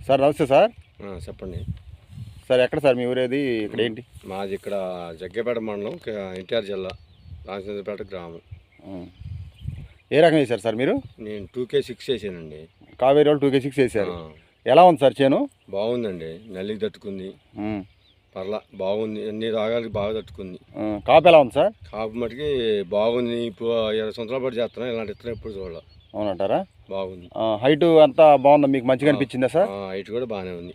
Sir నమస్తే sir. చెప్పండి sir ఎక్కడ సార్ మీ ఊరేది? ఇక్కడ ఏంటి? మాది ఇక్కడ జగ్గేపేట మండలం, ఎన్టీఆర్ జిల్లా, రామచంద్రపేట గ్రామం. ఏ రకం వేశారు సార్ మీరు? నేను 2K6 వేసానండి. కావేరి వాళ్ళు 2K6 వేశారు. ఎలా ఉంది సార్ చేను? బాగుందండి, నల్లికి తట్టుకుంది, పర్లా బాగుంది, అన్ని రాగాలకి బాగా తట్టుకుంది. కాపు ఎలా ఉంది సార్? కాపు మటుకి బాగుంది. ఇప్పుడు 20 సంవత్సరాల పాటు చేస్తున్నా, ఇలాంటి ఇత్తనం ఎప్పుడు చూడాలి. అవునంటారా? బాగుంది. హైట్ అంతా బాగుందా? మీకు మంచిగా అనిపించిందా సార్? హైట్ కూడా బాగానే ఉంది.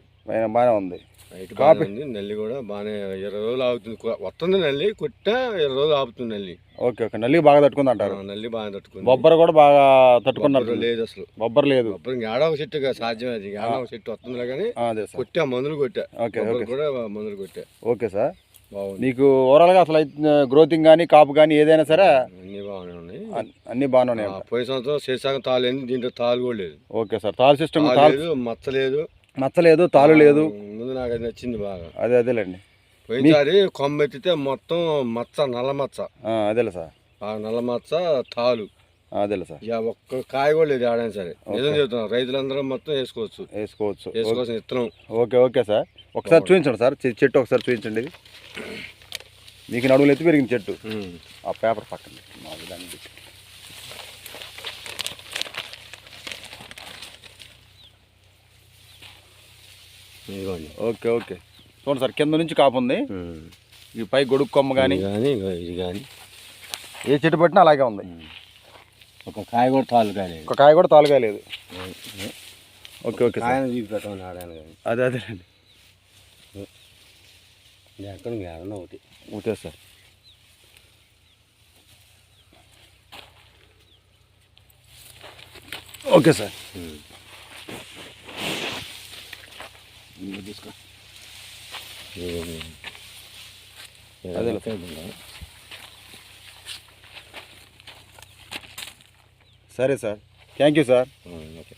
బాగానే ఉంది. హైట్ బాగానే ఉంది. నల్లి కూడా బాగానే 20 రోజులు ఆగుతుంది. వస్తుంది నల్లి, కొట్టా 20 రోజులు ఆపుతుంది నల్లి. Okay okay. నల్లి బాగా తట్టుకుంది అంటారు? నల్లి బాగా తట్టుకుంది. బొబ్బర కూడా బాగా తట్టుకున్నారు? లేదు అసలు బొబ్బర లేదు. బొబ్బర ఏడవ చెట్టు సాధ్యం, అది ఏడవ చెట్టు వస్తుందిలే కానీ కొట్టా, మందులు కొట్టా. కూడా మందులు కొట్టా. ఓకే సార్, బాగుంది. మీకు ఓవరాల్గా అసలు గ్రోతింగ్ కానీ కాపు కానీ ఏదైనా సరే అన్ని బాగానే ఉన్నాయి. అన్ని బాగానే ఉన్నాయి. పోయిన సంవత్సరం శేషాగం తాలేదు, దీంట్లో తాలు కూడా లేదు. ఓకే సార్, తాలు సిస్టమ్ లేదు, మచ్చలేదు, తాలు లేదు. ముందు నాకు అది నచ్చింది బాగా. అదేలేండి. పోయినసారి కొమ్మ ఎత్తితే మొత్తం మచ్చ, నల్ల మచ్చ. అదేలే సార్, నల్ల మచ్చ, తాలు. అదేలే సార్. ఒక్క కాయ కూడా లేదు ఆడైనా సరే. నిజం చెబుతున్నాం, రైతులందరూ మొత్తం వేసుకోవచ్చు విత్తనం. ఓకే ఓకే సార్, ఒకసారి చూపించండి సార్ చెట్టు, ఒకసారి చూపించండి. ఇది మీకు నడువులు ఎత్తి పెరిగింది చెట్టు. ఆ పేపర్ పక్కన దాన్ని. ఓకే ఓకే, చూడండి సార్, కింద నుంచి కాపు ఉంది. ఈ పై గొడుగు కొమ్మ కానీ ఇది కానీ ఏ చెట్టు పట్టినా అలాగే ఉంది. ఒక కాయ కూడా తాలుగా లేదు. ఒక కాయ కూడా తాలుగా లేదు. ఓకే ఓకే సార్, చూపెట్టాను ఆడాను కానీ. అదేలేండి. ఎక్కడ ఏడన్నా ఓకే సార్. ఓకే సార్, తీసుకో. అదే సరే sir, thank you sir. Okay.